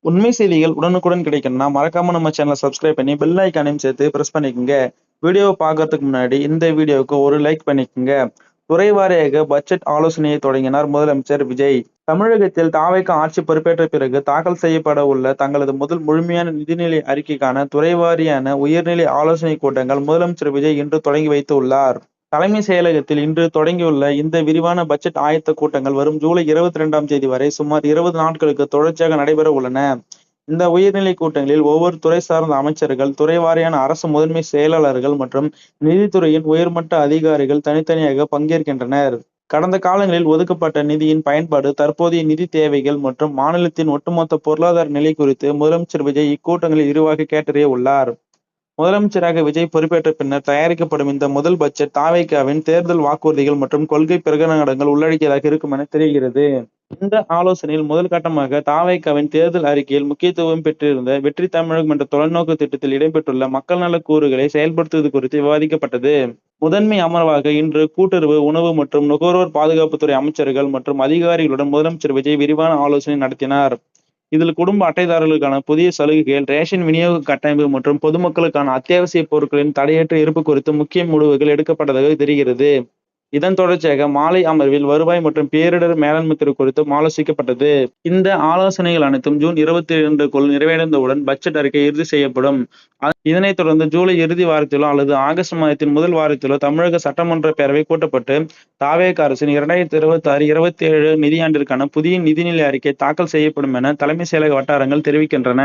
உண்மை செய்திகள் உடனுக்குடன் கிடைக்கணும்னா மறக்காம நம்ம சேனலை சப்ஸ்கிரைப் பண்ணி பெல் ஐக்கானையும் சேர்த்து பிரஸ் பண்ணிக்கோங்க. வீடியோவை பார்க்கறதுக்கு முன்னாடி இந்த வீடியோவுக்கு ஒரு லைக் பண்ணிக்கோங்க. துறை வாரியாக பட்ஜெட் ஆலோசனையை தொடங்கினார் முதலமைச்சர் விஜய். தமிழகத்தில் தாவேக ஆட்சி பொறுப்பேற்ற பிறகு தாக்கல் செய்யப்பட உள்ள தங்களது முதல் முழுமையான நிதிநிலை அறிக்கைக்கான துறை வாரியான உயர்நிலை ஆலோசனை கூட்டங்கள் முதலமைச்சர் விஜய் இன்று தொடங்கி வைத்து உள்ளார். தலைமை செயலகத்தில் இன்று தொடங்கியுள்ள இந்த விரிவான பட்ஜெட் ஆயத்த கூட்டங்கள் வரும் ஜூலை 22ஆம் தேதி வரை சுமார் 20 நாட்களுக்கு தொடர்ச்சியாக நடைபெற உள்ளன. இந்த உயர்நிலை கூட்டங்களில் ஒவ்வொரு துறை சார்ந்த அமைச்சர்கள், துறை வாரியான அரசு முதன்மை செயலாளர்கள் மற்றும் நிதித்துறையின் உயர்மட்ட அதிகாரிகள் தனித்தனியாக பங்கேற்கின்றனர். கடந்த காலங்களில் ஒதுக்கப்பட்ட நிதியின் பயன்பாடு, தற்போதைய நிதி தேவைகள் மற்றும் மாநிலத்தின் ஒட்டுமொத்த பொருளாதார நிலை குறித்து முதலமைச்சர் விஜய் இக்கூட்டங்களில் விரிவாக கேட்டறிய உள்ளார். முதலமைச்சராக விஜய் பொறுப்பேற்ற பின்னர் தயாரிக்கப்படும் இந்த முதல் பட்ஜெட் தாவேகாவின் தேர்தல் வாக்குறுதிகள் மற்றும் கொள்கை பிரகடனங்கள் உள்ளடக்கியதாக இருக்கும் என தெரிகிறது. இந்த ஆலோசனையில் முதல் கட்டமாக தாவேகாவின் தேர்தல் அறிக்கையில் முக்கியத்துவம் பெற்றிருந்த வெற்றி தமிழகம் என்ற தொலைநோக்கு திட்டத்தில் இடம்பெற்றுள்ள மக்கள் நல கூறுகளை செயல்படுத்துவது குறித்து விவாதிக்கப்பட்டது. முதன்மை அமர்வாக இன்று கூட்டுறவு, உணவு மற்றும் நுகர்வோர் பாதுகாப்புத்துறை அமைச்சர்கள் மற்றும் அதிகாரிகளுடன் முதலமைச்சர் விஜய் விரிவான ஆலோசனை நடத்தினார். இதில் குடும்ப அட்டைதாரர்களுக்கான புதிய சலுகைகள், ரேஷன் விநியோக கட்டமைப்பு மற்றும் பொதுமக்களுக்கான அத்தியாவசிய பொருட்களின் தடையற்ற இருப்பு குறித்து முக்கிய முடிவுகள் எடுக்கப்பட்டதாக தெரிகிறது. இதன் தொடர்ச்சியாக மாலை அமர்வில் வருவாய் மற்றும் பேரிடர் மேலாண்மை துறை குறித்தும் ஆலோசிக்கப்பட்டது. இந்த ஆலோசனைகள் அனைத்தும் ஜூன் 22க்குள் நிறைவடைந்தவுடன் பட்ஜெட் அறிக்கை இறுதி செய்யப்படும். இதனைத் தொடர்ந்து ஜூலை இறுதி வாரத்திலோ அல்லது ஆகஸ்ட் மாதத்தின் முதல் வாரத்திலோ தமிழக சட்டமன்ற பேரவை கூட்டப்பட்டு தாவேக அரசின் 2026-27 நிதியாண்டிற்கான புதிய நிதிநிலை அறிக்கை தாக்கல் செய்யப்படும் என தலைமை செயலக வட்டாரங்கள் தெரிவிக்கின்றன.